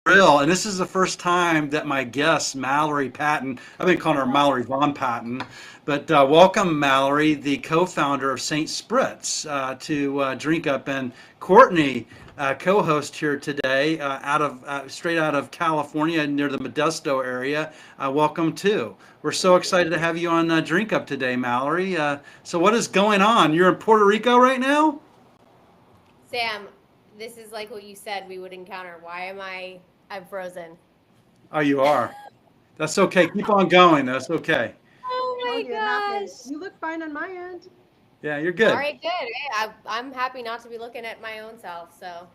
real. And this is the first time that my guest, Mallory Patton, I've been calling her Mallory Von Patton, but welcome, Mallory, the co-founder of St. Spritz, to Drink Up. And Courtney, co-host here today, straight out of California near the Modesto area. Welcome too. We're so excited to have you on Drink Up today, Mallory. So what is going on? You're in Puerto Rico right now? Sam, this is like what you said we would encounter. Why am I? I'm frozen. Oh, you are. That's okay. Keep on going. That's okay. Oh Told my you it happens. gosh. You look fine on my end. Yeah, you're All good. right, good. Hey, I'm happy not to be looking at my own self. So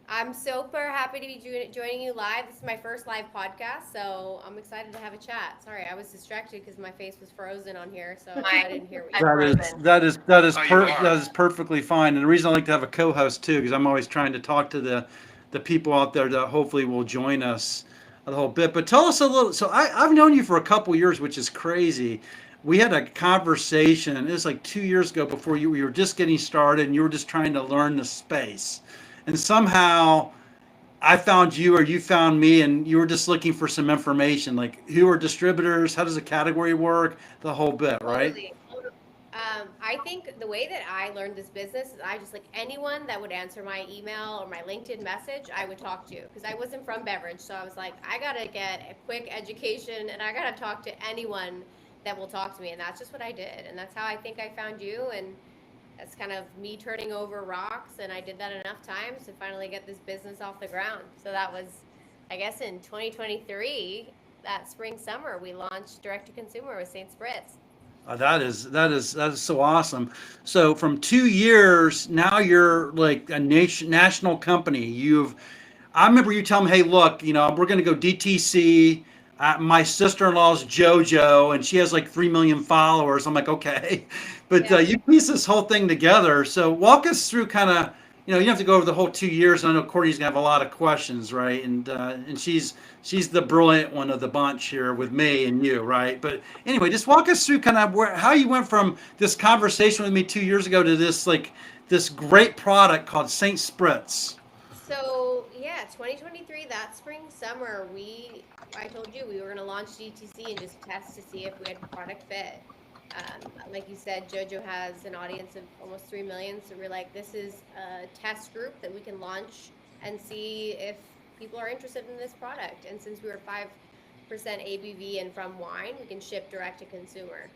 I'm super happy to be joining you live. This is my first live podcast, so I'm excited to have a chat. Sorry, I was distracted because my face was frozen on here, so I didn't hear what you That were is saying. that is perfectly fine. And the reason I like to have a co-host too, because I'm always trying to talk to the people out there that hopefully will join us a whole bit. But tell us a little. So I've known you for a couple years, which is crazy. We had a conversation. It was like 2 years ago before you we were just getting started, and you were just trying to learn the space. And somehow I found you or you found me and you were just looking for some information like who are distributors, how does the category work, the whole bit, right? Totally. I think the way that I learned this business is I just like anyone that would answer my email or my LinkedIn message, I would talk to because I wasn't from beverage. So I was like, I got to get a quick education and I got to talk to anyone that will talk to me. And that's just what I did. And that's how I think I found you. And that's kind of me turning over rocks. And I did that enough times to finally get this business off the ground. So that was, I guess, in 2023, that spring, summer, we launched direct to consumer with St. Spritz. That is so awesome. So from 2 years now you're like a national company. I remember you telling me, hey, look, we're going to go DTC. My sister-in-law's JoJo, and she has like 3 million followers. I'm like, okay, but Yeah. you piece this whole thing together. So walk us through kind of, you don't have to go over the whole 2 years. I know Courtney's gonna have a lot of questions, right? And she's the brilliant one of the bunch here with me and you, right? But anyway, just walk us through kind of how you went from this conversation with me 2 years ago to this great product called Saint Spritz. So yeah, 2023, that spring, summer, I told you we were going to launch DTC and just test to see if we had product fit. Like you said, JoJo has an audience of almost 3 million. So we're like, this is a test group that we can launch and see if people are interested in this product. And since we were 5% ABV and from wine, we can ship direct to consumer.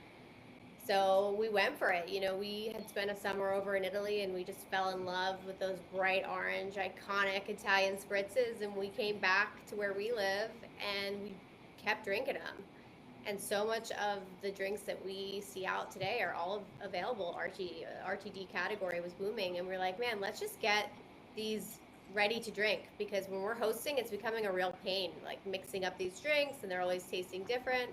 So we went for it. We had spent a summer over in Italy and we just fell in love with those bright orange, iconic Italian spritzes. And we came back to where we live and we kept drinking them. And so much of the drinks that we see out today are all available. RTD category was booming. And we're like, man, let's just get these ready to drink because when we're hosting, it's becoming a real pain, like mixing up these drinks and they're always tasting different.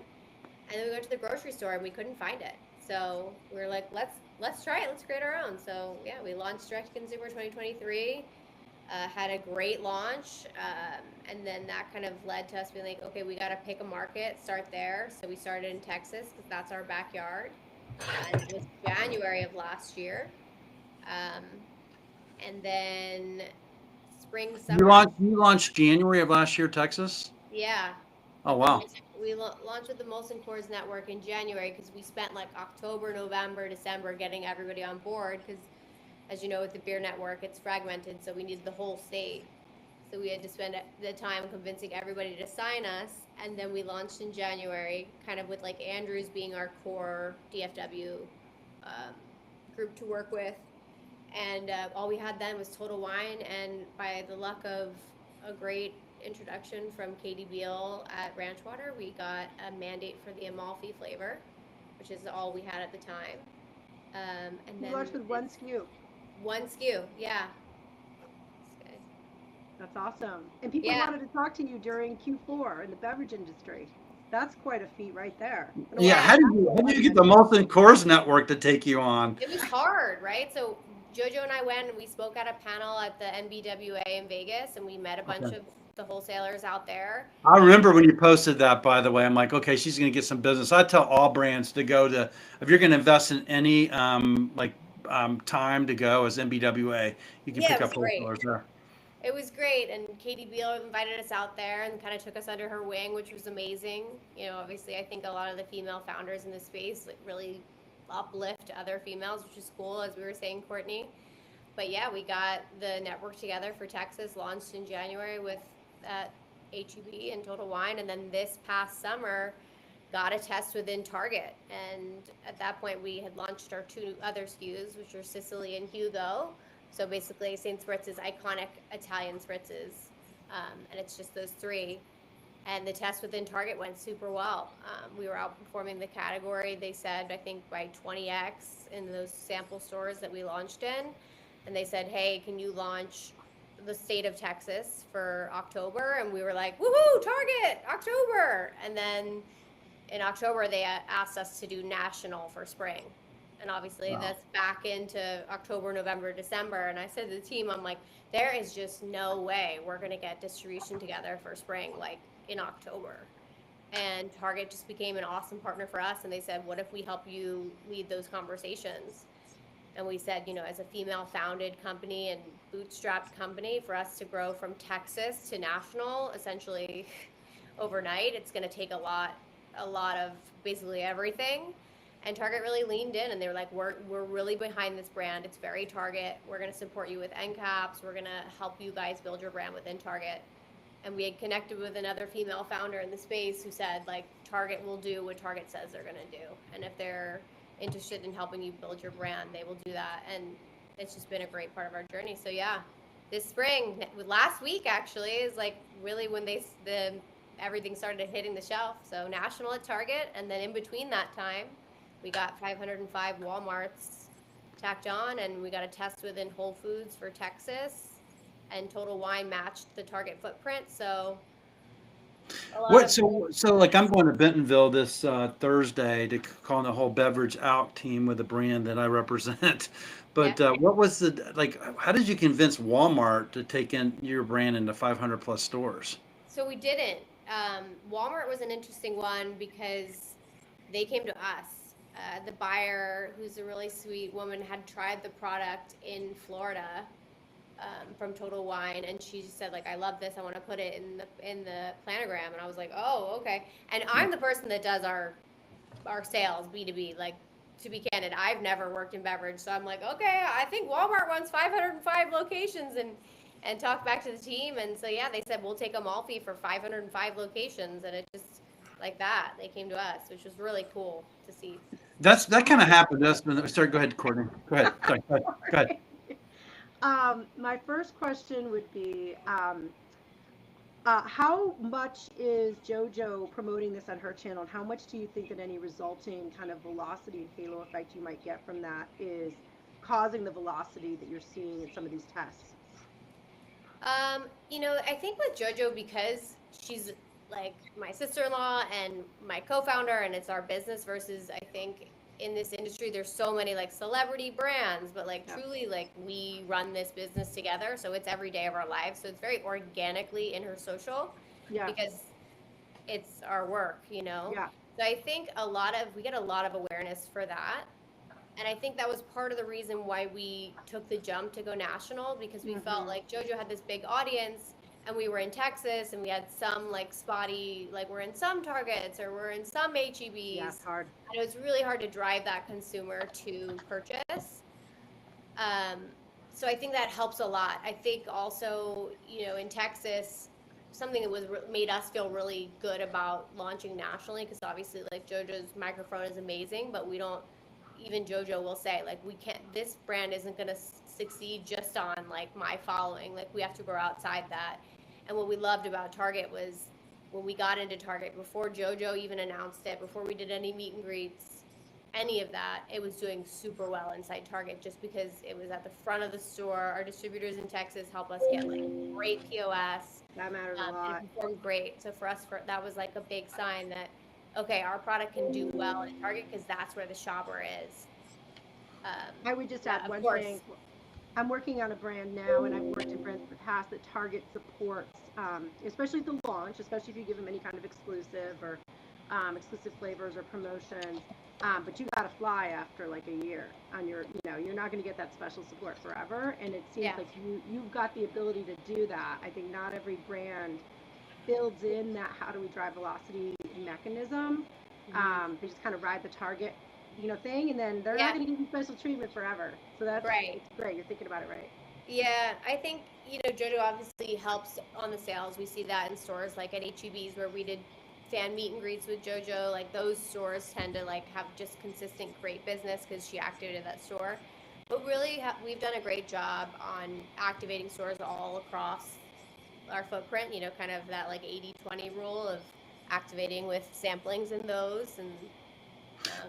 And then we went to the grocery store and we couldn't find it. So we are like, let's try it. Let's create our own. So yeah, we launched Direct to Consumer 2023. Had a great launch, and then that kind of led to us being like, okay, we got to pick a market, start there. So we started in Texas because that's our backyard. And it was January of last year, um, and then spring, You summer. launched you launched January of last year, Texas. Yeah, Oh wow. we launched with the Molson Coors Network in January because we spent like October, November, December getting everybody on board because, as you know, with the beer network, it's fragmented, so we needed the whole state. So we had to spend the time convincing everybody to sign us, and then we launched in January, kind of with like Andrews being our core DFW um, group to work with, and all we had then was Total Wine, and by the luck of a great introduction from Katie Beal at Ranchwater, we got a mandate for the Amalfi flavor, which is all we had at the time. And You then launched with one SKU. one SKU, yeah. That's awesome. And people Yeah, wanted to talk to you during Q4 in the beverage industry. That's quite a feat right there. And a Yeah, lot of yeah. capital how did you get the invested. Molson Coors network to take you on? It was hard, right? So Jojo and I went and we spoke at a panel at the NBWA in Vegas, and we met a bunch Okay. of the wholesalers out there. I remember when you posted that, by the way. I'm like, okay, she's going to get some business. I tell all brands to go to, if you're going to invest in any time to go as MBWA, you can Yeah, pick it up was great. wholesalers there. It was great, and Katie Beal invited us out there and kind of took us under her wing, which was amazing. You know, obviously, I think a lot of the female founders in this space like really uplift other females, which is cool, as we were saying, Courtney. But yeah, we got the network together for Texas, launched in January with HEB and Total Wine, and then this past summer got a test within Target. And at that point, we had launched our two other SKUs, which are Sicily and Hugo. So basically, St. Spritz's iconic Italian spritzes, and it's just those three. And the test within Target went super well. We were outperforming the category. They said, I think by 20x in those sample stores that we launched in. And they said, hey, can you launch the state of Texas for October? And we were like, woohoo, Target, October. And then in October, they asked us to do national for spring. And obviously Wow. that's back into October, November, December. And I said to the team, I'm like, there is just no way we're going to get distribution together for spring, like in October. And Target just became an awesome partner for us. And they said, what if we help you lead those conversations? And we said, you know, as a female founded company and bootstrapped company, for us to grow from Texas to national, essentially overnight, it's going to take a lot of basically everything. And Target really leaned in, and they were like, we're really behind this brand. It's very Target. We're going to support you with end caps. We're going to help you guys build your brand within Target. And we had connected with another female founder in the space who said, like, Target will do what Target says they're going to do. And if they're interested in helping you build your brand, they will do that. And it's just been a great part of our journey. So yeah, this spring, last week actually, is like really when everything started hitting the shelf. So national at Target, and then in between that time, we got 505 Walmarts tacked on, and we got a test within Whole Foods for Texas, and Total Wine matched the Target footprint. So So like I'm going to Bentonville this Thursday to call on the whole beverage out team with the brand that I represent. yeah. But what was the like? How did you convince Walmart to take in your brand into 500 plus stores? So we didn't. Walmart was an interesting one because they came to us. The buyer, who's a really sweet woman, had tried the product in Florida from Total Wine, and she just said, like, I love this. I want to put it in the planogram. And I was like, oh, okay. And I'm the person that does our sales B2B. Like, to be candid, I've never worked in beverage, so I'm like, okay, I think Walmart wants 505 locations, and talked back to the team, and so yeah, they said we'll take a mall fee for 505 locations, and it just like that they came to us, which was really cool to see. That kind of happened. Sorry, go ahead, Courtney. Go ahead. Sorry, go ahead. My first question would be, how much is JoJo promoting this on her channel, and how much do you think that any resulting kind of velocity and halo effect you might get from that is causing the velocity that you're seeing in some of these tests? You know, I think with JoJo, because she's like my sister-in-law and my co-founder, and it's our business versus I think in this industry there's so many like celebrity brands, but like truly like we run this business together, so it's every day of our lives. So it's very organically in her social because it's our work, you know? Yeah. So I think we get a lot of awareness for that. And I think that was part of the reason why we took the jump to go national, because we felt like JoJo had this big audience, and we were in Texas, and we had some like spotty, like we're in some Targets or we're in some HEBs. Yeah, it's hard. And it was really hard to drive that consumer to purchase. So I think that helps a lot. I think also, you know, in Texas, something that was made us feel really good about launching nationally, because obviously like JoJo's microphone is amazing, but we don't, even JoJo will say, like, we can't, this brand isn't going to succeed just on like my following. Like, we have to grow outside that. And what we loved about Target was when we got into Target, before JoJo even announced it, before we did any meet and greets, any of that, it was doing super well inside Target, just because it was at the front of the store. Our distributors in Texas help us get like great POS. That matters a lot. And it performed great. So for us, that was like a big sign that, okay, our product can do well in Target because that's where the shopper is. I would just add one thing. I'm working on a brand now, and I've worked in brands in the past that Target supports, especially the launch, especially if you give them any kind of exclusive or exclusive flavors or promotions. But you got to fly after like a year on your, you're not going to get that special support forever. And it seems Yeah. like you've got the ability to do that. I think not every brand builds in that how do we drive velocity mechanism. They just kind of ride the target, thing, and then they're Yeah. not going to give you special treatment forever. So that's Right. it's great. You're thinking about it right. Yeah, I think, JoJo obviously helps on the sales. We see that in stores like at HEB's where we did fan meet and greets with JoJo. Like those stores tend to like have just consistent great business because she activated that store. But really, we've done a great job on activating stores all across our footprint, kind of that like 80-20 rule of activating with samplings in those. And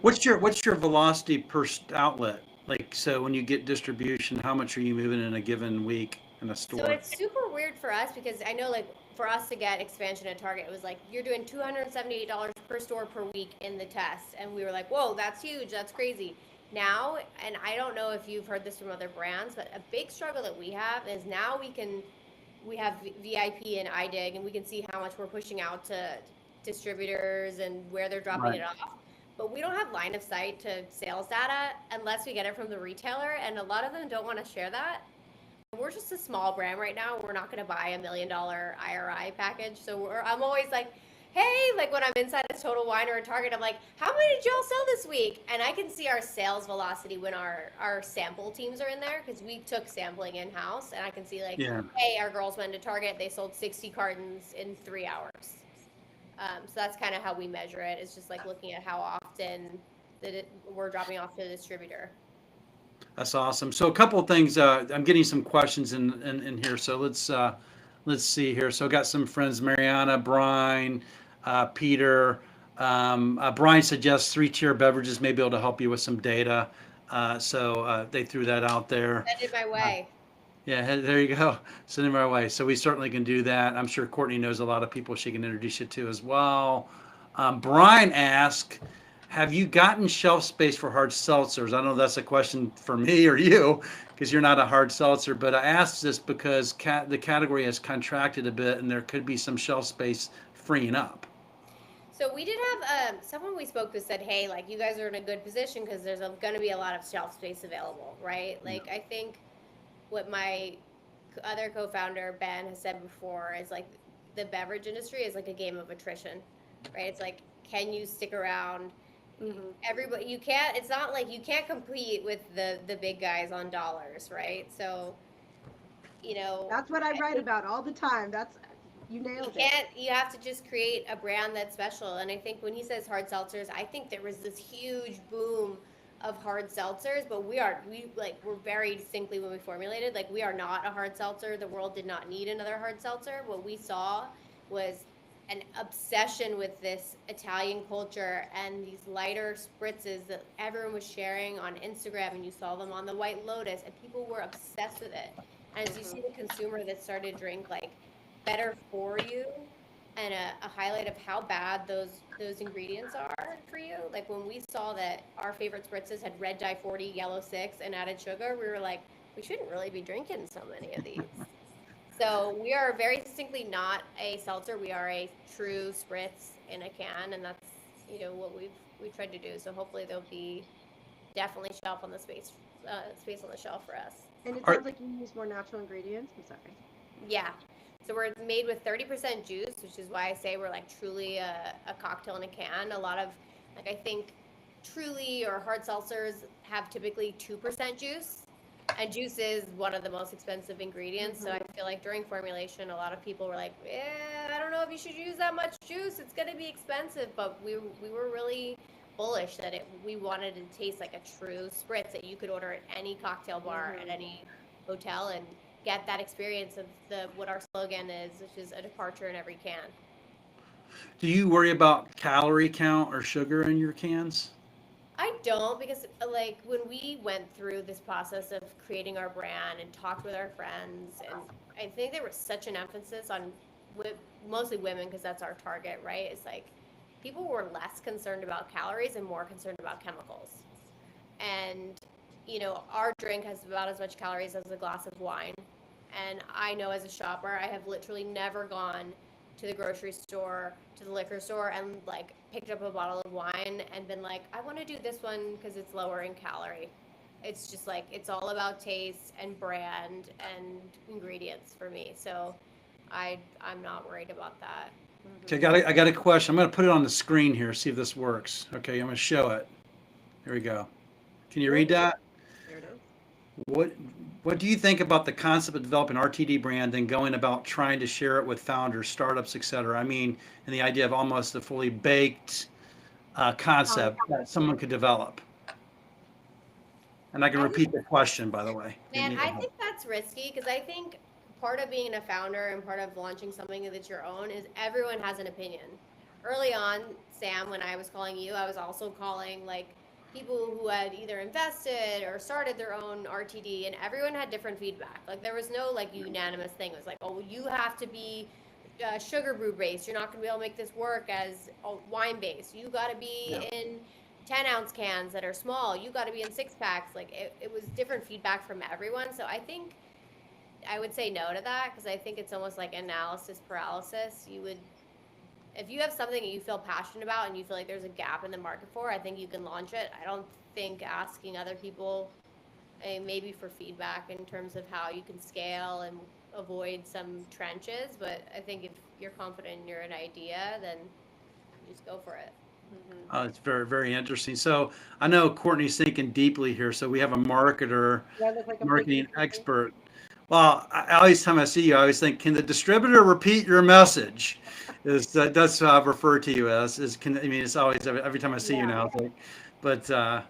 What's your velocity per outlet? Like, so when you get distribution, how much are you moving in a given week in a So store? it's super weird for us because I know like for us to get expansion at Target, it was like you're doing $278 per store per week in the test. And we were like, whoa, that's huge. That's crazy. Now, and I don't know if you've heard this from other brands, but a big struggle that we have is now we have VIP and iDig and we can see how much we're pushing out to distributors and where they're dropping Right. it off. But we don't have line of sight to sales data unless we get it from the retailer. And a lot of them don't want to share that. We're just a small brand right now. We're not going to buy $1 million IRI package. So I'm always like, hey, like when I'm inside a Total Wine or a Target, I'm like, how many did y'all sell this week? And I can see our sales velocity when our sample teams are in there because we took sampling in house, and I can see like, Yeah. hey, our girls went to Target, they sold 60 cartons in 3 hours. So that's kind of how we measure it. It's just like looking at how often we're dropping off to the distributor. That's awesome. So a couple of things. I'm getting some questions in here. So let's see here. So I got some friends: Mariana, Brian, Peter. Brian suggests three-tier beverages may be able to help you with some data. So they threw that out there. Send it my way. Yeah, there you go. Send them our way. So we certainly can do that. I'm sure Courtney knows a lot of people she can introduce you to as well. Brian asked, have you gotten shelf space for hard seltzers? I don't know if that's a question for me or you, because you're not a hard seltzer, but I asked this because the category has contracted a bit and there could be some shelf space freeing up. So we did have someone we spoke with said, "Hey, like you guys are in a good position because there's going to be a lot of shelf space available, right?" Yeah. Like I think what my other co-founder Ben has said before is like the beverage industry is like a game of attrition, right? It's like can you stick around? Everybody, you can't. It's not like you can't compete with the big guys on dollars, right? So That's what I I write think about all the time. You you nailed it. can't you have to just create a brand that's special. And I think when he says hard seltzers, I think there was this huge boom of hard seltzers, but we're very distinctly when we formulated, like we are not a hard seltzer. The world did not need another hard seltzer. What we saw was an obsession with this Italian culture and these lighter spritzes that everyone was sharing on Instagram, and you saw them on the White Lotus, and people were obsessed with it. And as you see the consumer that started to drink like better for you, and a highlight of how bad those ingredients are for you. Like when we saw that our favorite spritzes had red dye 40, yellow 6, and added sugar, we were like, we shouldn't really be drinking so many of these. So we are very distinctly not a seltzer. We are a true spritz in a can, and that's what we've tried to do. So hopefully there'll be definitely space on the shelf for us. And it Are, sounds like you use more natural ingredients. I'm sorry. Yeah. So we're made with 30% juice, which is why I say we're like truly a cocktail in a can. A lot of, like, I think Truly or hard seltzers have typically 2% juice. And juice is one of the most expensive ingredients. So I feel like during formulation, a lot of people were like, I don't know if you should use that much juice. It's going to be expensive. But we were really bullish that we wanted to taste like a true spritz that you could order at any cocktail bar at any hotel and get that experience of what our slogan is, which is a departure in every can. do you worry about calorie count or sugar in your cans? I don't because like when we went through this process of creating our brand and talked with our friends, and I think there was such an emphasis on mostly women because that's our target, right? It's like people were less concerned about calories and more concerned about chemicals. And our drink has about as much calories as a glass of wine. And I know as a shopper, I have literally never gone to the grocery store, to the liquor store, and like picked up a bottle of wine and been like, I want to do this one because it's lower in calorie. It's just like, it's all about taste and brand and ingredients for me. So I'm not worried about that. Okay, I got a question. I'm going to put it on the screen here, see if this works. Okay, I'm going to show it. There we go. Can you read that? There it is. What what do you think about the concept of developing RTD brand and going about trying to share it with founders, startups, et cetera? I mean, and the idea of almost a fully baked concept that someone could develop. And I can I repeat the question, by the way. Man, I think that's risky because I think part of being a founder and part of launching something that's your own is everyone has an opinion. Early on, Sam, when I was calling you, I was also calling like people who had either invested or started their own RTD, and everyone had different feedback. Like there was no like unanimous thing. It was like, oh, you have to be sugar brew based. You're not going to be able to make this work as wine based. You got to be in 10-ounce cans that are small. You got to be in 6-packs. Like it was different feedback from everyone. So I think I would say no to that because I think it's almost like analysis paralysis. You would, if you have something that you feel passionate about and you feel like there's a gap in the market for, I think you can launch it. I don't think asking other people maybe for feedback in terms of how you can scale and avoid some trenches, but I think if you're confident in your an idea, then just go for it. It's very, very interesting. So I know Courtney's thinking deeply here. So we have a marketer, Do I look like I'm marketing thinking? expert. Well, always time I see you, I always think, can the distributor repeat your message? That's what I refer to you as. I mean, it's always every time I see you now. It's like, but I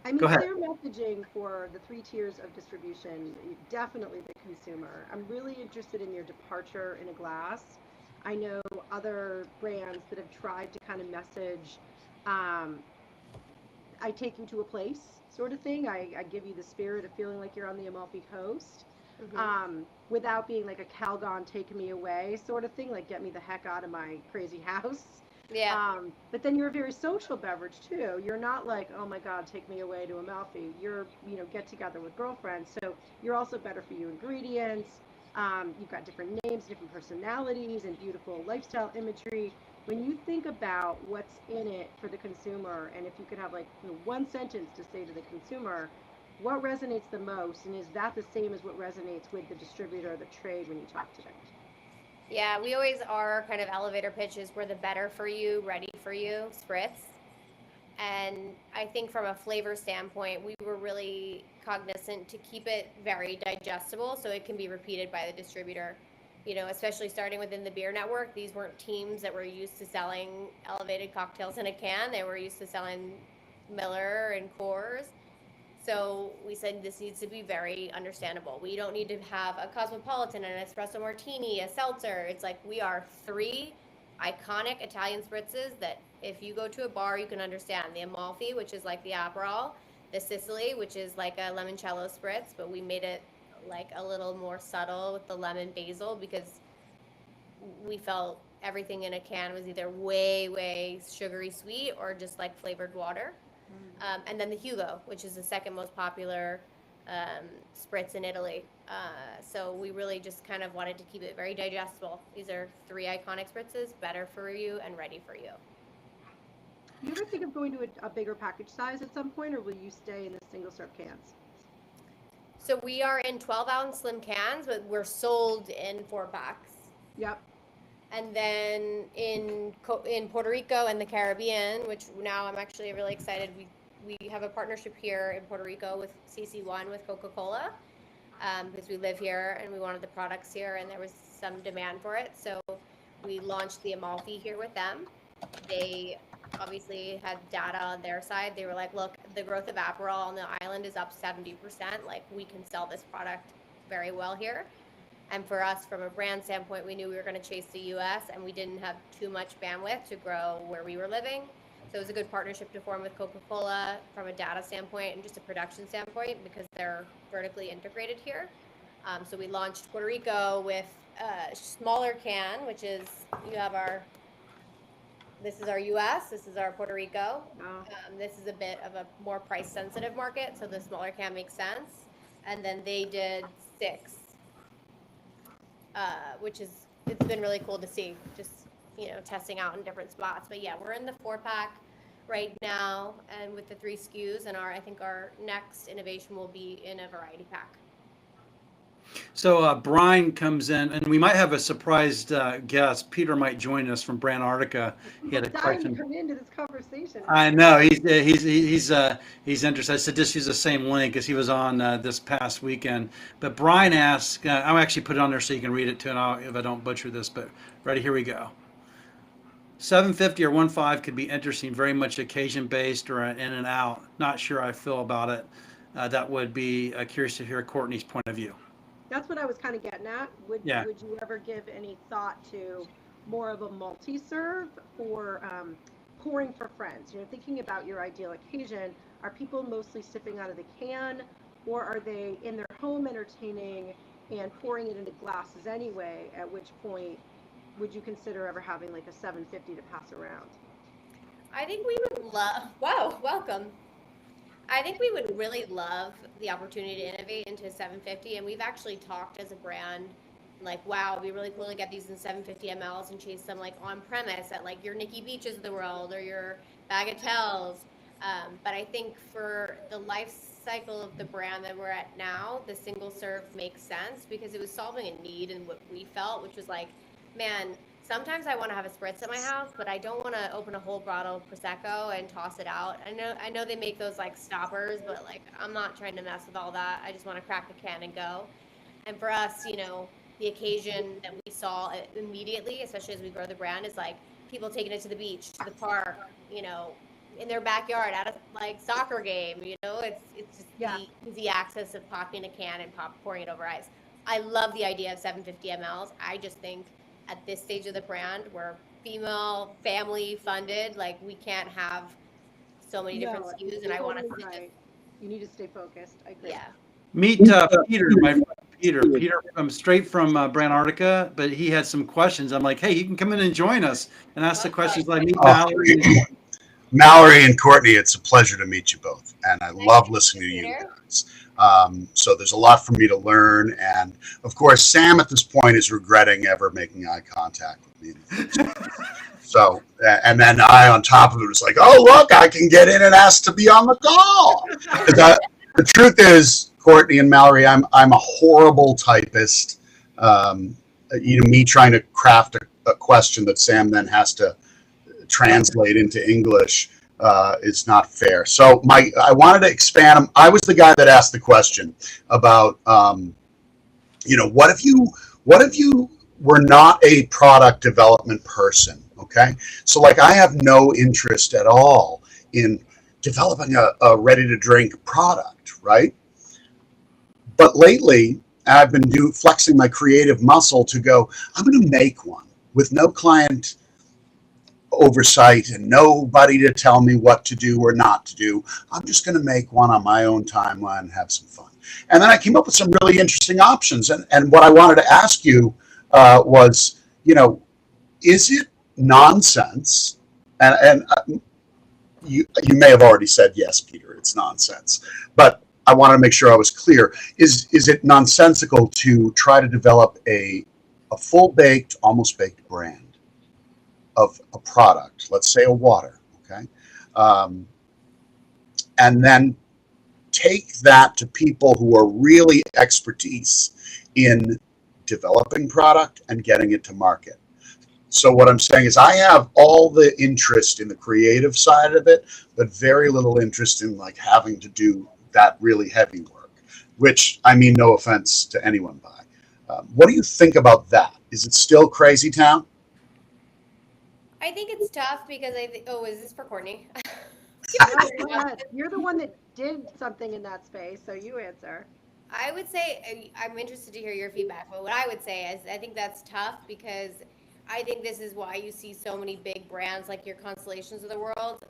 mean, Go ahead. clear messaging for the 3 tiers of distribution, definitely the consumer. I'm really interested in your departure in a glass. I know other brands that have tried to kind of message, um, I take you to a place sort of thing. I give you the spirit of feeling like you're on the Amalfi Coast. Without being like a Calgon take me away sort of thing, like get me the heck out of my crazy house. Yeah. But then you're a very social beverage too. You're not like, oh my God, take me away to Amalfi. You're, get together with girlfriends. So you're also better for you ingredients. You've got different names, different personalities, and beautiful lifestyle imagery. When you think about what's in it for the consumer, and if you could have like one sentence to say to the consumer, what resonates the most, and is that the same as what resonates with the distributor or the trade when you talk to them? Yeah, we always are kind of elevator pitches. We're the better for you, ready for you spritz. And I think from a flavor standpoint, we were really cognizant to keep it very digestible so it can be repeated by the distributor. Especially starting within the beer network, these weren't teams that were used to selling elevated cocktails in a can. They were used to selling Miller and Coors. So we said this needs to be very understandable. We don't need to have a Cosmopolitan, an espresso martini, a seltzer. It's like we are 3 iconic Italian spritzes that if you go to a bar, you can understand. The Amalfi, which is like the Aperol, the Sicily, which is like a limoncello spritz, but we made it like a little more subtle with the lemon basil because we felt everything in a can was either way, way sugary sweet or just like flavored water. And then the Hugo, which is the second most popular spritz in Italy. So we really just kind of wanted to keep it very digestible. These are 3 iconic spritzes, better for you and ready for you. Do you ever think of going to a bigger package size at some point, or will you stay in the single serve cans? So we are in 12-ounce slim cans, but we're sold in 4-packs. Yep. And then in Puerto Rico and the Caribbean, which now I'm actually really excited, we have a partnership here in Puerto Rico with CC1 with Coca-Cola because we live here and we wanted the products here and there was some demand for it. So we launched the Amalfi here with them. They obviously had data on their side. They were like, look, the growth of Aperol on the island is up 70%. Like we can sell this product very well here. And for us, from a brand standpoint, we knew we were going to chase the U.S. and we didn't have too much bandwidth to grow where we were living. So it was a good partnership to form with Coca-Cola from a data standpoint and just a production standpoint because they're vertically integrated here. So we launched Puerto Rico with a smaller can, which is, this is our U.S., this is our Puerto Rico. This is a bit of a more price sensitive market, so the smaller can makes sense. And then they did 6. Which is it's been really cool to see, just, testing out in different spots. But yeah, we're in the 4-pack right now, and with the 3 SKUs, and I think our next innovation will be in a variety pack. So Brian comes in, and we might have a surprised guest. Peter might join us from Brandartica. He had a I'm dying to question. come into this conversation. I know he's interested. I said just use the same link as he was on this past weekend. But Brian asked, I'll actually put it on there so you can read it too, and if I don't butcher this. But ready, here we go. 750 or 1.5 could be interesting, very much occasion based or an in and out. Not sure I feel about it. That would be curious to hear Courtney's point of view. That's what I was kind of getting at. Would Yeah. would you ever give any thought to more of a multi-serve or pouring for friends? Thinking about your ideal occasion, are people mostly sipping out of the can, or are they in their home entertaining and pouring it into glasses anyway? At which point would you consider ever having like a 750 to pass around? I think we would love. Wow, welcome. I think we would really love the opportunity to innovate into 750, and we've actually talked as a brand, like, wow, it'd be really cool to get these in 750 mLs and chase them like on premise at like your Nikki Beaches of the world or your Bagatelles. But I think for the life cycle of the brand that we're at now, the single serve makes sense because it was solving a need and what we felt, which was like, man, sometimes I want to have a spritz at my house, but I don't want to open a whole bottle of Prosecco and toss it out. I know they make those like stoppers, but like I'm not trying to mess with all that. I just want to crack the can and go. And for us, the occasion that we saw immediately, especially as we grow the brand, is like people taking it to the beach, to the park, in their backyard at a like soccer game. It's just the easy access of popping a can and pouring it over ice. I love the idea of 750 mLs. I just think at this stage of the brand, we're female, family funded. Like we can't have so many different SKUs, and I want to. Right. You need to stay focused. I agree. Yeah. Meet Peter, my friend Peter. Peter straight from Brandartica, but he had some questions. I'm like, hey, you can come in and join us and ask the questions. Like meet Mallory. Mallory and Courtney, it's a pleasure to meet you both, and I love listening to you guys. So there's a lot for me to learn, and of course, Sam at this point is regretting ever making eye contact with me. So, and then I, on top of it, was like, oh, look, I can get in and ask to be on the call. The truth is, Courtney and Mallory, I'm a horrible typist. Me trying to craft a question that Sam then has to translate into English is not fair. So I wanted to expand. I was the guy that asked the question about, what if you were not a product development person? Okay, so like I have no interest at all in developing a ready-to-drink product, right? But lately, I've been flexing my creative muscle to go, I'm going to make one with no client oversight and nobody to tell me what to do or not to do. I'm just going to make one on my own timeline and have some fun. And then I came up with some really interesting options. And what I wanted to ask you was, is it nonsense? And you may have already said yes, Peter, it's nonsense. But I wanted to make sure I was clear. Is it nonsensical to try to develop a full-baked, almost baked brand of a product, let's say a water, okay? And then take that to people who are really expertise in developing product and getting it to market. So what I'm saying is I have all the interest in the creative side of it, but very little interest in like having to do that really heavy work, which I mean no offense to anyone by. What do you think about that? Is it still crazy town? I think it's tough because is this for Courtney? You're the one that did something in that space, so you answer. I would say I'm interested to hear your feedback, but what I would say is I think that's tough because I think this is why you see so many big brands like your Constellations of the world.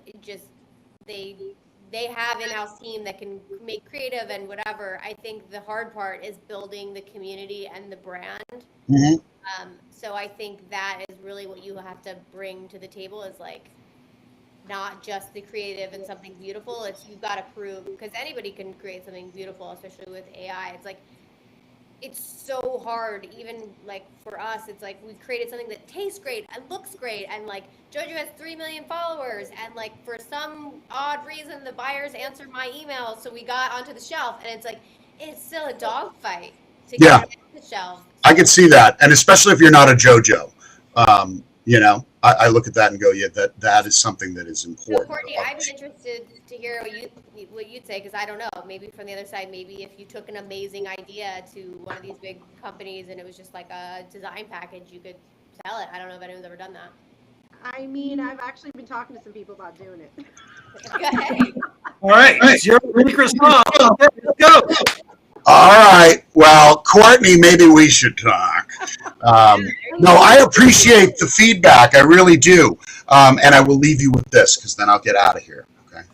They have in-house team that can make creative and whatever. I think the hard part is building the community and the brand. Mm-hmm. So I think that is really what you have to bring to the table is like not just the creative and something beautiful. It's you've got to prove because anybody can create something beautiful, especially with AI. It's like it's so hard, even like for us, it's like we've created something that tastes great and looks great, and like JoJo has 3 million followers, and like for some odd reason the buyers answered my email, so we got onto the shelf, and it's like it's still a dogfight to Yeah. get it on the shelf. I can see that, and especially if you're not a JoJo, I look at that and go, yeah, that is something that is So important. Courtney, I'd be interested to hear what you'd say, because I don't know. Maybe from the other side, maybe if you took an amazing idea to one of these big companies and it was just like a design package, you could sell it. I don't know if anyone's ever done that. I mean, I've actually been talking to some people about doing it. Go ahead. All right, it's your Christoph. Let's go. All right. Well, Courtney, maybe we should talk. No, I appreciate the feedback. I really do. And I will leave you with this, because then I'll get out of here. Okay.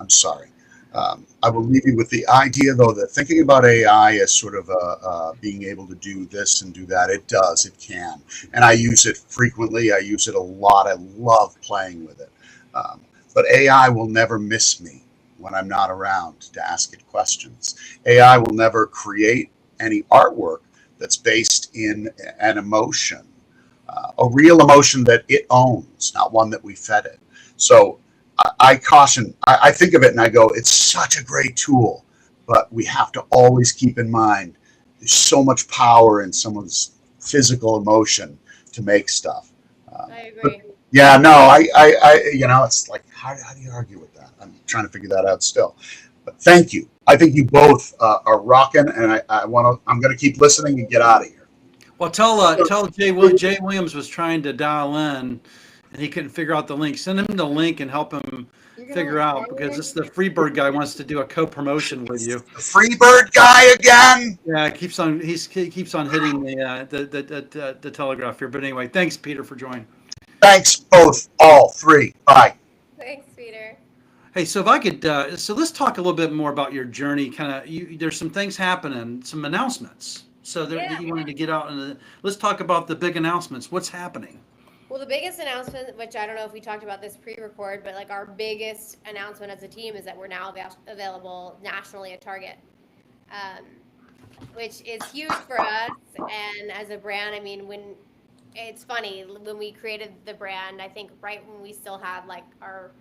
I'm sorry. I will leave you with the idea, though, that thinking about AI as sort of being able to do this and do that, it can. And I use it frequently. I use it a lot. I love playing with it. But AI will never miss me when I'm not around to ask it questions. AI will never create any artwork that's based in an emotion, a real emotion that it owns, not one that we fed it. So I caution, I think of it and I go, it's such a great tool, but we have to always keep in mind there's so much power in someone's physical emotion to make stuff. I agree. Yeah, no, I it's like, how do you argue with that? I'm trying to figure that out still. But thank you. I think you both are rocking, and I'm going to keep listening and get out of here. Well, tell Jay Williams was trying to dial in, and he couldn't figure out the link. Send him the link and help him figure out, because this the Freebird guy wants to do a co-promotion with you. The Freebird guy again? Yeah, he keeps on hitting the telegraph here. But anyway, thanks, Peter, for joining. Thanks, both, all three. Bye. Thanks, Peter. Hey, so if I could, so let's talk a little bit more about your journey. There's some things happening, some announcements. So that you wanted to get out, and let's talk about the big announcements. What's happening? Well, the biggest announcement, which I don't know if we talked about this pre-record, but like our biggest announcement as a team is that we're now available nationally at Target, which is huge for us. And as a brand, I mean, it's funny, when we created the brand, I think right when we still had like our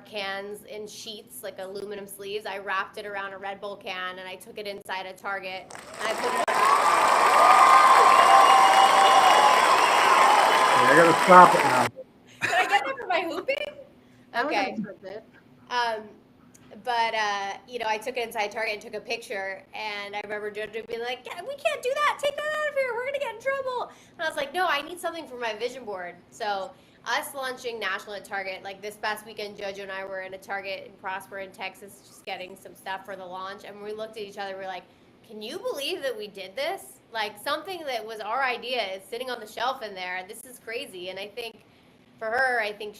cans in sheets, like aluminum sleeves, I wrapped it around a Red Bull can and I took it inside a Target and I put it I gotta stop it now. Did I get that for my hooping? Okay. But I took it inside Target and took a picture, and I remember JoJo being like, yeah, we can't do that, take that out of here, we're gonna get in trouble. And I was like, no, I need something for my vision board. So us launching national at Target, like this past weekend, JoJo and I were in a Target in Prosper in Texas, just getting some stuff for the launch, and we looked at each other, we're like, can you believe that we did this? Like, something that was our idea is sitting on the shelf in there. This is crazy. And I think for her, I think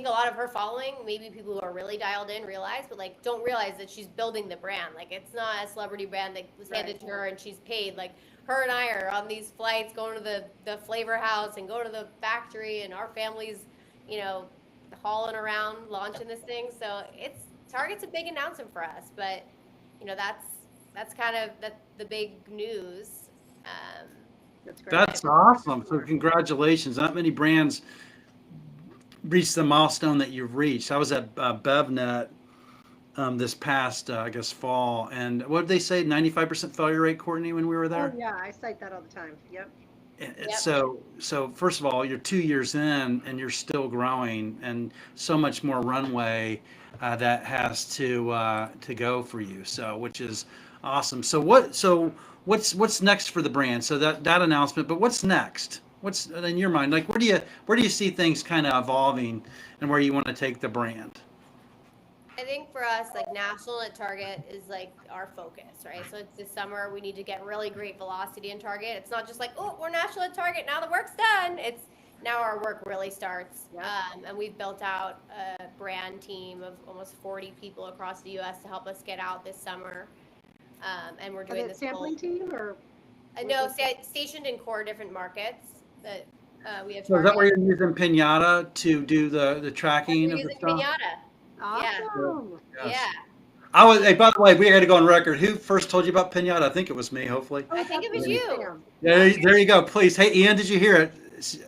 a lot of her following, maybe people who are really dialed in realize, but like don't realize that she's building the brand. Like, it's not a celebrity brand that was handed to her and she's paid. Like, her and I are on these flights going to the flavor house and going to the factory, and our family's, hauling around launching this thing. So Target's a big announcement for us, but that's kind of the big news. That's great. That's awesome. So congratulations. Not many brands reached the milestone that you've reached. I was at BevNet this past, I guess, fall. And what did they say? 95% failure rate, Courtney, when we were there? Oh, yeah, I cite that all the time. Yep. So first of all, you're 2 years in and you're still growing, and so much more runway that has to go for you. So, which is awesome. So what's next for the brand? So that announcement, but what's next? What's in your mind? Like, where do you see things kind of evolving, and where you want to take the brand? I think for us, like, national at Target is like our focus, right? So it's this summer, we need to get really great velocity in Target. It's not just like, oh, we're national at Target, now the work's done. It's now our work really starts. And we've built out a brand team of almost 40 people across the U.S. to help us get out this summer. And we're doing this sampling team or? No, stationed in core different markets that we have. So is that where you're using Pinata to do the tracking of the stuff? Pinata. Awesome. Yeah. I was. Hey, by the way, we got to go on record. Who first told you about pinata? I think it was me. Hopefully. I think it was you. Sam. There you go. Please. Hey, Ian, did you hear it?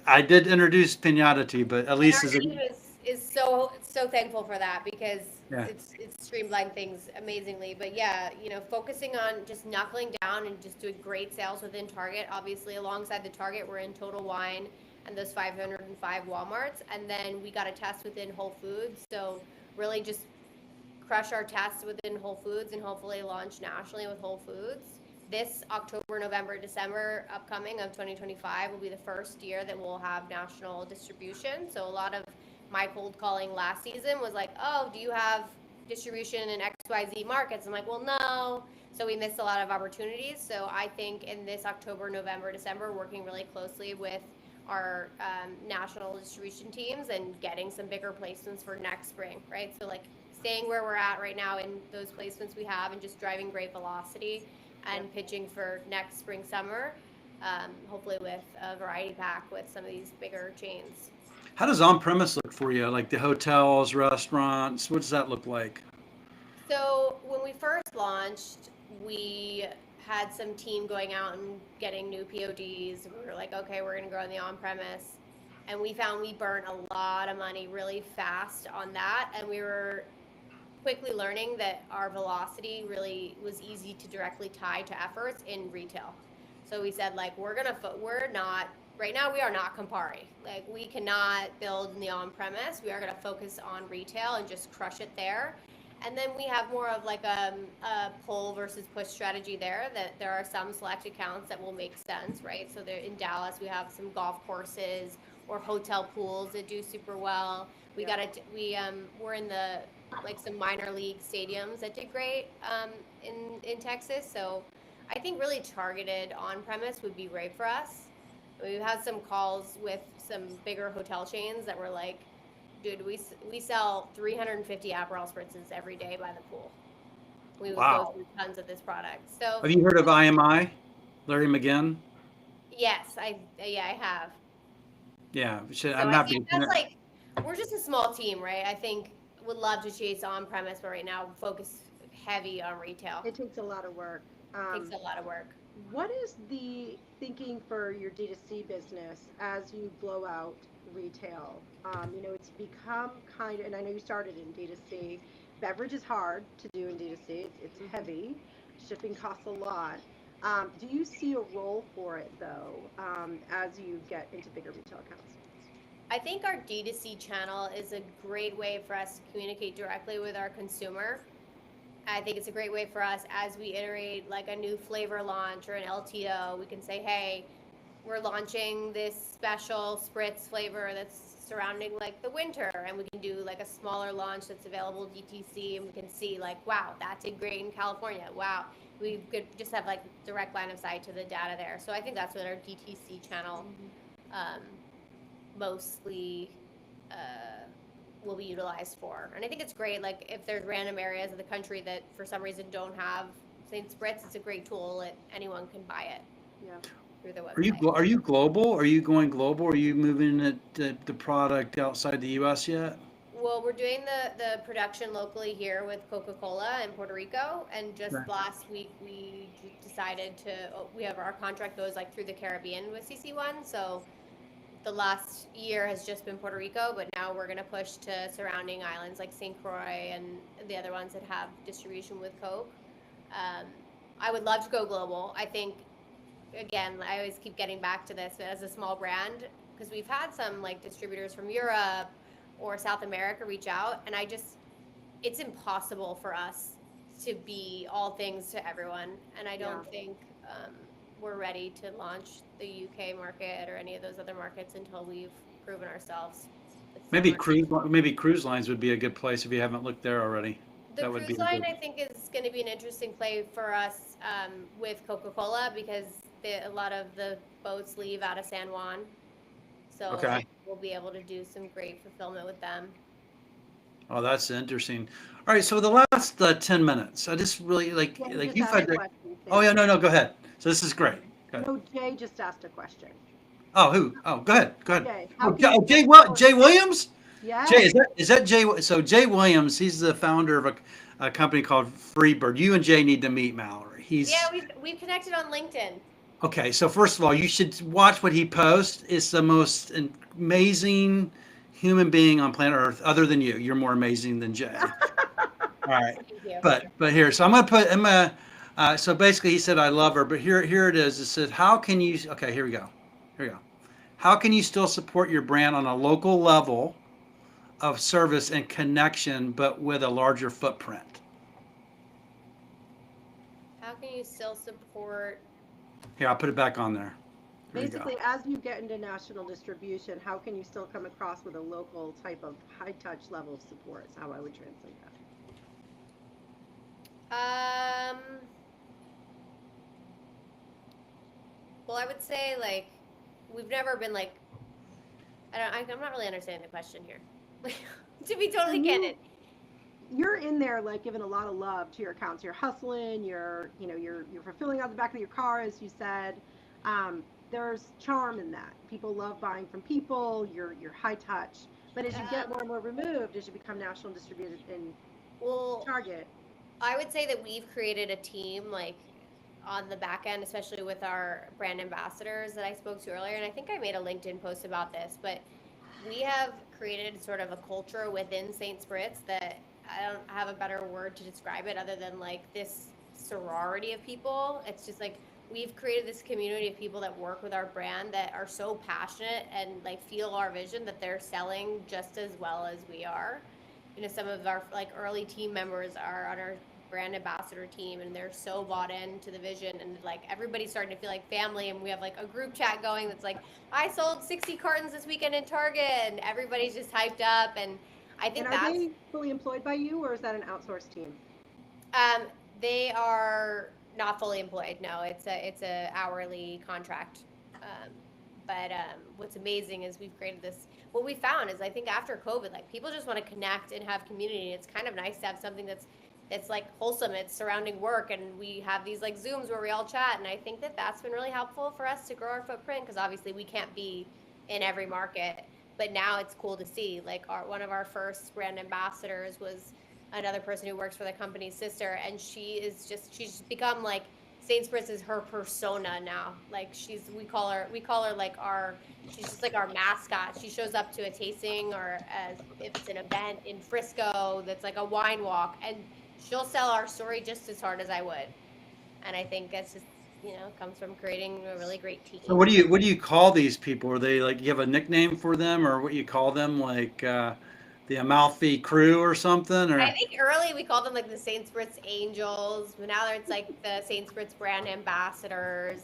I did introduce pinata to you, but at least Our is it. team is so thankful for that because Yeah. it's streamlined things amazingly. But yeah, focusing on just knuckling down and just doing great sales within Target. Obviously, alongside the Target, we're in Total Wine and those 505 Walmarts, and then we got a test within Whole Foods. So really just crush our tests within Whole Foods and hopefully launch nationally with Whole Foods. This October, November, December upcoming of 2025 will be the first year that we'll have national distribution. So a lot of my cold calling last season was like, oh, do you have distribution in XYZ markets? I'm like, well, no. So we missed a lot of opportunities. So I think in this October, November, December, working really closely with our national distribution teams and getting some bigger placements for next spring, right? So like staying where we're at right now in those placements we have and just driving great velocity and pitching for next spring, summer, hopefully with a variety pack with some of these bigger chains. How does on-premise look for you? Like the hotels, restaurants? What does that look like? So when we first launched, we had some team going out and getting new PODs. We were like, okay, we're going to grow in the on-premise. And we found we burned a lot of money really fast on that. And we were quickly learning that our velocity really was easy to directly tie to efforts in retail. So we said, like, we're not, right now we are not Campari. Like, we cannot build in the on-premise. We are going to focus on retail and just crush it there. And then we have more of like a pull versus push strategy there, that there are some select accounts that will make sense, right? So in Dallas, we have some golf courses or hotel pools that do super well. We're in the like some minor league stadiums that did great in Texas. So I think really targeted on-premise would be great for us. We've had some calls with some bigger hotel chains that were like, dude, we sell 350 Aperol spritzes every day by the pool. We would Wow. go through tons of this product. So Have you heard of IMI? Larry McGinn? yes, I have. Yeah. So I'm I happy. think that's like, we're just a small team, right? I think would love to chase on premise, but right now focus heavy on retail. It takes a lot of work. Takes a lot of work. What is the thinking for your D2C business as you blow out retail? It's become kind of, and I know you started in D2C. Beverage is hard to do in D2C. It's heavy. Shipping costs a lot. Do you see a role for it though, as you get into bigger retail accounts? I think our D2C channel is a great way for us to communicate directly with our consumer. I think it's a great way for us as we iterate like a new flavor launch or an LTO. We can say, hey, we're launching this special spritz flavor that's surrounding like the winter, and we can do like a smaller launch that's available DTC, and we can see like, wow, that did great in California. Wow, we could just have like direct line of sight to the data there. So I think that's what our DTC channel mostly will be utilized for. And I think it's great, like if there's random areas of the country that for some reason don't have St. Spritz, it's a great tool that anyone can buy it. Yeah. Through the website. Are you global? Are you going global? Are you moving the product outside the U.S. yet? Well, we're doing the production locally here with Coca-Cola in Puerto Rico, and just Right. last week we decided we have our contract goes like through the Caribbean with CC1, so the last year has just been Puerto Rico, but now we're going to push to surrounding islands like St. Croix and the other ones that have distribution with Coke. I would love to go global. I think, again, I always keep getting back to this, but as a small brand, because we've had some like distributors from Europe or South America reach out, and it's impossible for us to be all things to everyone, and I don't think we're ready to launch the UK market or any of those other markets until we've proven ourselves. Maybe cruise lines would be a good place if you haven't looked there already. The That would cruise be line, good. I think, is going to be an interesting play for us with Coca-Cola, because a lot of the boats leave out of San Juan. So Okay. we'll be able to do some great fulfillment with them. Oh, that's interesting. All right, so the last 10 minutes, I just really like Jay you've just asked had. a question. Oh yeah, no, go ahead. So this is great. Go ahead. No, Jay just asked a question. Oh, who? Oh, go ahead. Jay, how Oh, can you Jay support- Jay Williams? Yeah. Jay, is that Jay? So Jay Williams, he's the founder of a company called Freebird. You and Jay need to meet Mallory. Yeah, He's we've connected on LinkedIn. okay. So first of all, you should watch what he posts. It's the most amazing human being on planet Earth, other than you. You're more amazing than Jay. All right, Thank you. but here, so so basically, he said I love her, but here it is. It said, how can you? Okay, here we go. Here we go. How can you still support your brand on a local level of service and connection, but with a larger footprint? How can you still support? Here, I'll put it back on there. There you go. Basically, as you get into national distribution, how can you still come across with a local type of high touch level of support? Is how I would translate that. Well, I would say like we've never been like I'm not really understanding the question here. To be totally candid. You're in there like giving a lot of love to your accounts. You're hustling. You're fulfilling out the back of your car, as you said. There's charm in that. People love buying from people. You're high touch. But as you get more and more removed, as you become national distributed in Target, I would say that we've created a team like on the back end, especially with our brand ambassadors that I spoke to earlier. And I think I made a LinkedIn post about this, but we have created sort of a culture within St. Spritz that I don't have a better word to describe it other than like this sorority of people. It's just like we've created this community of people that work with our brand that are so passionate and like feel our vision that they're selling just as well as we are. You know, some of our like early team members are on our brand ambassador team and they're so bought into the vision and like everybody's starting to feel like family, and we have like a group chat going that's like I sold 60 cartons this weekend in Target and everybody's just hyped up. And I think and are they fully employed by you, or is that an outsourced team? They are not fully employed. No, it's a hourly contract. But what's amazing is we've created this. What we found is I think after COVID, like people just want to connect and have community. It's kind of nice to have something that's like wholesome. It's surrounding work, and we have these like Zooms where we all chat. And I think that that's been really helpful for us to grow our footprint because obviously we can't be in every market. But now it's cool to see like one of our first brand ambassadors was another person who works for the company's sister, and she's just become like St. Spritz is her persona now. Like we call her like she's just like our mascot. She shows up to a tasting or as if it's an event in Frisco that's like a wine walk, and she'll sell our story just as hard as I would. And I think that's just comes from creating a really great team. So what do you call these people? Are they like, you have a nickname for them, or what you call them, like the Amalfi crew or something? Or I think early we called them like the St. Spritz Angels, but now it's like the St. Spritz brand ambassadors.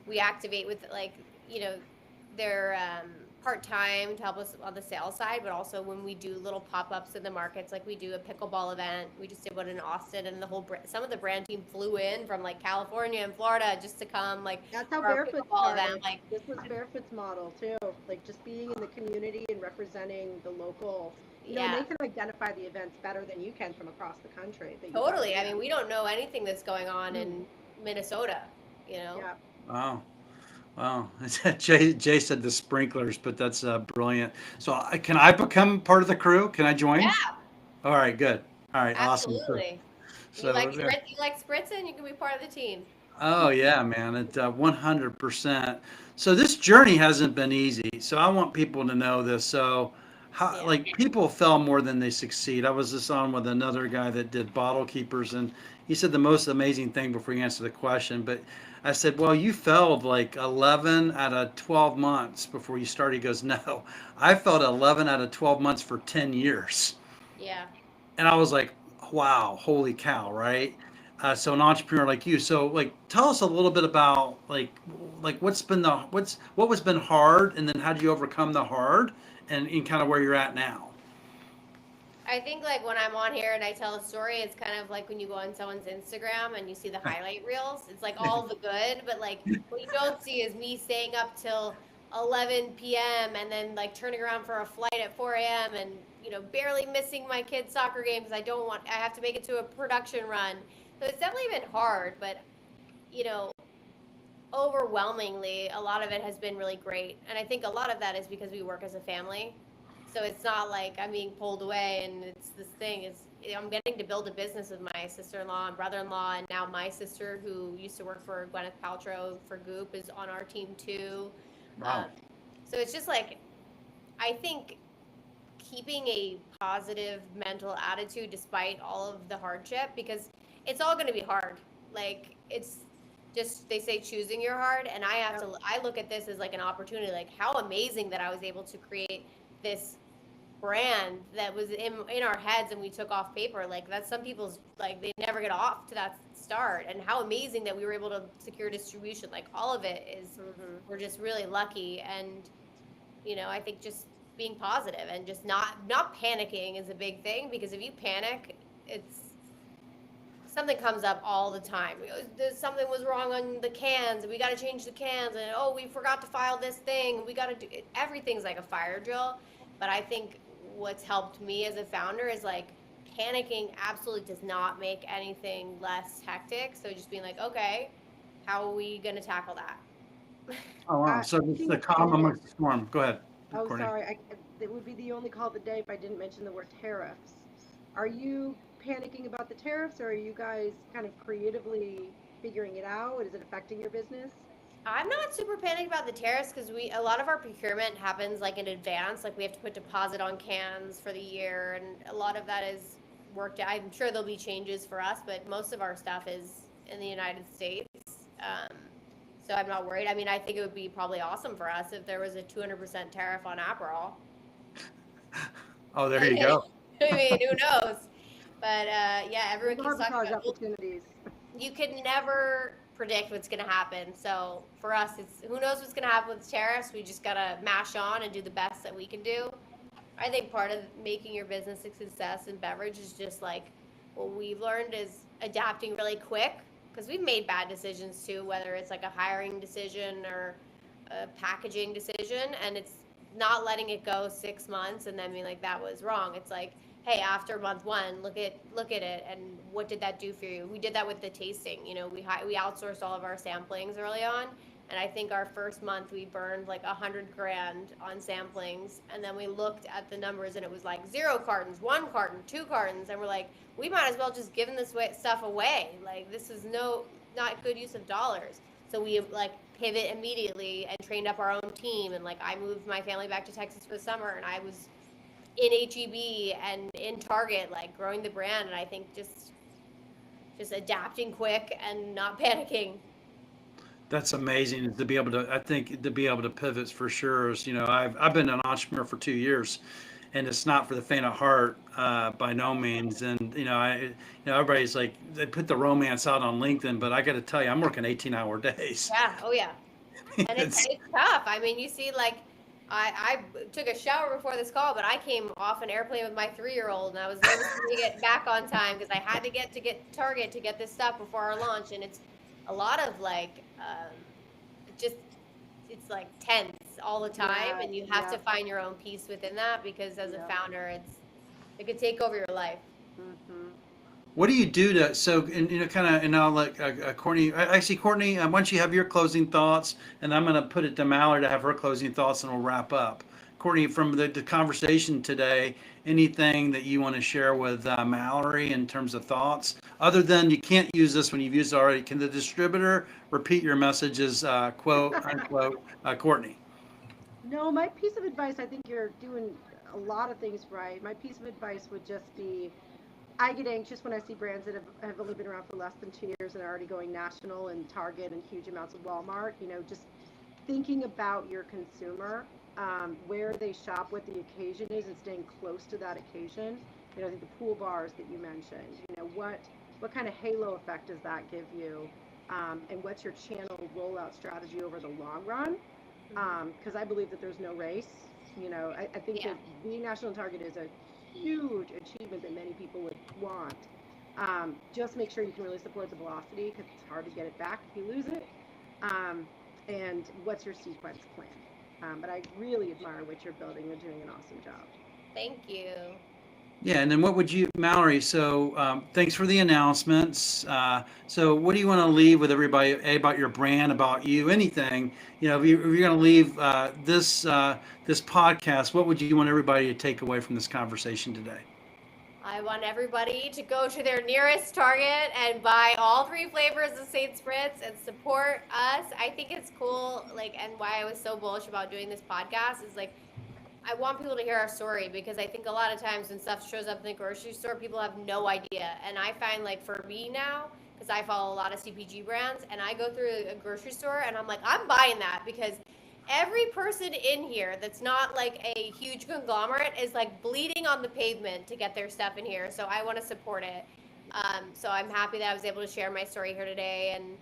We activate with like they're part-time to help us on the sales side, but also when we do little pop-ups in the markets, like we do a pickleball event. We just did one in Austin, and some of the brand team flew in from like California and Florida just to come. Like that's how Barefoot started. Like this was Barefoot's model too. Like just being in the community and representing the local. They can identify the events better than you can from across the country. Totally. I mean, we don't know anything that's going on in Minnesota. Yeah. Wow. Jay said the sprinklers, but that's brilliant. So can I become part of the crew? Can I join? Yeah. All right, good. All right, absolutely. Awesome. So, you like spritzing, you can be part of the team. Oh yeah, man, it's 100%. So this journey hasn't been easy. So I want people to know this. So like people fail more than they succeed. I was just on with another guy that did bottle keepers, and he said the most amazing thing before he answered the question. But I said, well, you failed like 11 out of 12 months before you started. He goes, no, I failed 11 out of 12 months for 10 years. Yeah. And I was like, wow, holy cow, right? So an entrepreneur like you. So like, tell us a little bit about like what was been hard, and then how do you overcome the hard, and kind of where you're at now. I think like when I'm on here and I tell a story, it's kind of like when you go on someone's Instagram and you see the highlight reels. It's like all the good, but like what you don't see is me staying up till 11 p.m. and then like turning around for a flight at 4 a.m. and barely missing my kids' soccer game because I have to make it to a production run. So it's definitely been hard, but overwhelmingly a lot of it has been really great. And I think a lot of that is because we work as a family. So it's not like I'm being pulled away and it's this thing. I'm getting to build a business with my sister-in-law and brother-in-law, and now my sister, who used to work for Gwyneth Paltrow for Goop, is on our team too. Wow. So it's just like, I think keeping a positive mental attitude despite all of the hardship, because it's all going to be hard. Like, it's just, they say choosing your hard, and I look at this as like an opportunity. Like, how amazing that I was able to create this brand that was in our heads and we took off paper. Like, that's some people's, like, they never get off to that start. And how amazing that we were able to secure distribution. Like, all of it is, we're just really lucky. And I think just being positive and just not panicking is a big thing, because if you panic, it's something comes up all the time. Something was wrong on the cans, and we got to change the cans, and we forgot to file this thing. We got to do it. Everything's like a fire drill. But I think what's helped me as a founder is like, panicking absolutely does not make anything less hectic. So just being like, okay, how are we going to tackle that? Oh, wow. So it's the calm amongst the storm. Go ahead, Oh, Courtney. sorry. It would be the only call of the day if I didn't mention the word tariffs. Are you panicking about the tariffs, or are you guys kind of creatively figuring it out? Is it affecting your business? I'm not super panicked about the tariffs, because a lot of our procurement happens like in advance. Like, we have to put deposit on cans for the year, and a lot of that is worked out. I'm sure there'll be changes for us, but most of our stuff is in the United States. So I'm not worried. I mean, I think it would be probably awesome for us if there was a 200% tariff on Aperol. Oh, there you go. I mean, who knows? But yeah, everyone keeps talking Arbitrage about, opportunities. you can never predict what's going to happen. So for us, it's who knows what's going to happen with tariffs. We just got to mash on and do the best that we can do. I think part of making your business a success in beverage is just like, what we've learned is adapting really quick, because we've made bad decisions too, whether it's like a hiring decision or a packaging decision, and it's not letting it go 6 months and then being like, that was wrong. It's like, hey, after month one, look at it, and what did that do for you? We did that with the tasting. We outsourced all of our samplings early on, and I think our first month we burned like $100,000 on samplings, and then we looked at the numbers and it was like 0 cartons, 1 carton, 2 cartons, and we're like, we might as well just giving this stuff away. Like, this is not good use of dollars. So we like pivot immediately and trained up our own team, and like, I moved my family back to Texas for the summer, and I was in HEB and in Target, like growing the brand. And I think just adapting quick and not panicking. That's amazing to be able to. I think to be able to pivot for sure is. I've been an entrepreneur for 2 years, and it's not for the faint of heart by no means. And everybody's like, they put the romance out on LinkedIn, but I got to tell you, I'm working 18-hour days. Yeah. Oh yeah. And it's tough. I mean, you see, like, I took a shower before this call, but I came off an airplane with my 3-year-old, and I was nervous to get back on time because I had to get Target to get this stuff before our launch. And it's a lot of like, it's like tense all the time, and you have to find your own peace within that, because as a founder, it could take over your life. Mm-hmm. What do you do and I'll let Courtney, actually, Courtney, why don't you have your closing thoughts, and I'm going to put it to Mallory to have her closing thoughts, and we'll wrap up. Courtney, from the conversation today, anything that you want to share with Mallory in terms of thoughts, other than you can't use this when you've used it already. Can the distributor repeat your messages, quote, unquote, Courtney? No, my piece of advice, I think you're doing a lot of things right. My piece of advice would just be, I get anxious when I see brands that have only been around for less than 2 years and are already going national, and Target and huge amounts of Walmart. Just thinking about your consumer, where they shop, what the occasion is, and staying close to that occasion. I think the pool bars that you mentioned, what kind of halo effect does that give you? And what's your channel rollout strategy over the long run? Because I believe that there's no race. I think that being national in Target is a huge achievement that many people would want. Just make sure you can really support the velocity, because it's hard to get it back if you lose it. And what's your sequence plan? But I really admire what you're building. You're doing an awesome job. Thank you. Yeah, and then what would you, Mallory? So thanks for the announcements. So what do you want to leave with everybody about your brand, about you, anything? If you're going to leave this podcast, what would you want everybody to take away from this conversation today? I want everybody to go to their nearest Target and buy all 3 flavors of Saint Spritz and support us. I think it's cool, like, and why I was so bullish about doing this podcast is like, I want people to hear our story because I think a lot of times when stuff shows up in the grocery store, people have no idea. And I find like for me now, because I follow a lot of CPG brands, and I go through a grocery store and I'm like, I'm buying that because every person in here that's not like a huge conglomerate is like bleeding on the pavement to get their stuff in here. So I want to support it. So I'm happy that I was able to share my story here today. And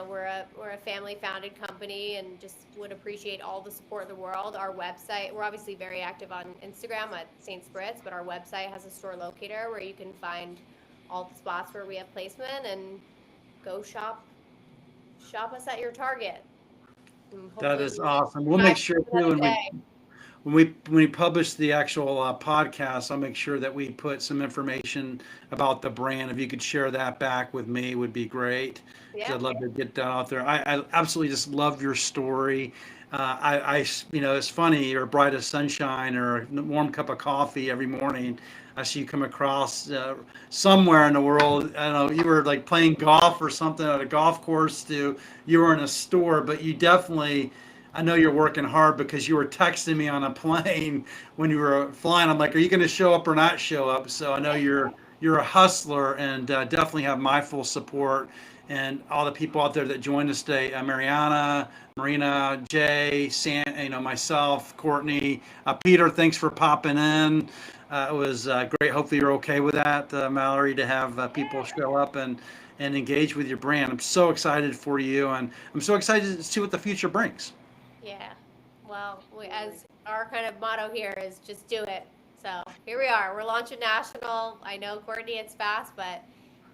we're a family founded company and just would appreciate all the support in the world. Our website, we're obviously very active on Instagram at Saint Spritz, but our website has a store locator where you can find all the spots where we have placement and go shop us at your Target. That is awesome. We'll make sure too when we publish the actual podcast, I'll make sure that we put some information about the brand. If you could share that back with me, would be great. Yeah. I'd love to get that out there. I absolutely just love your story. It's funny. You're bright as sunshine, or a warm cup of coffee every morning. I see you come across somewhere in the world. I don't know. You were like playing golf or something at a golf course. You were in a store, but you definitely. I know you're working hard because you were texting me on a plane when you were flying. I'm like, are you going to show up or not show up? So I know you're a hustler and definitely have my full support and all the people out there that joined us today. Mariana, Marina, Jay, myself, Courtney, Peter. Thanks for popping in. It was great. Hopefully you're okay with that, Mallory, to have people show up and engage with your brand. I'm so excited for you, and I'm so excited to see what the future brings. Yeah. Well, as our kind of motto here is just do it. So here we are. We're launching national. I know, Courtney, it's fast, but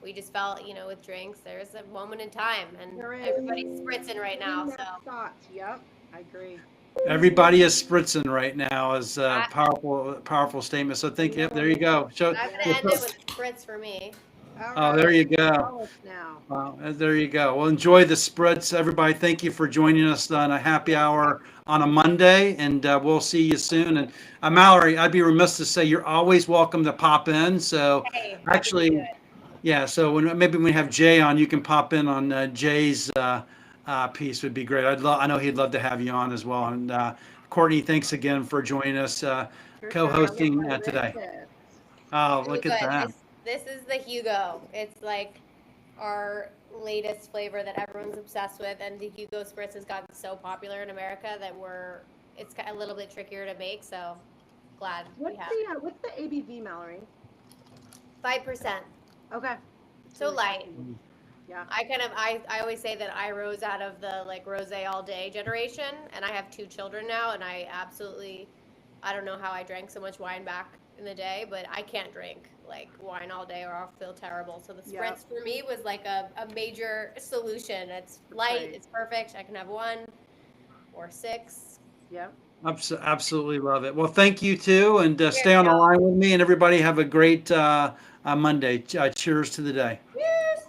we just felt, with drinks, there's a moment in time, and everybody's spritzing right now. So. Yep, I agree. Everybody is spritzing right now is a powerful statement. So there you go. I'm going to end it with a spritz for me. Oh, there you go. Wow, there you go. Well, enjoy the spritz, everybody. Thank you for joining us on a happy hour on a Monday, and we'll see you soon. And Mallory, I'd be remiss to say you're always welcome to pop in. So actually, yeah. So when we have Jay on, you can pop in on Jay's piece. Would be great. I know he'd love to have you on as well. And Courtney, thanks again for joining us, co-hosting today. Oh, look at that. This is the Hugo. It's like our latest flavor that everyone's obsessed with, and the Hugo Spritz has gotten so popular in America that it's a little bit trickier to make. So glad we have. What's the ABV, Mallory? 5%. Okay. So light. Yeah. I always say that I rose out of the like rosé all day generation, and I have 2 children now, and I don't know how I drank so much wine back in the day, but I can't drink like wine all day or I'll feel terrible. So the spritz for me was like a major solution. It's light, it's perfect. I can have 1 or 6. Yep. Absolutely love it. Well, thank you too, and stay on the line with me, and everybody have a great Monday. Cheers to the day. Cheers.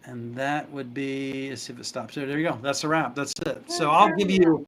And that would be, let's see if it stops. There you go. That's a wrap. That's it. So I'll give you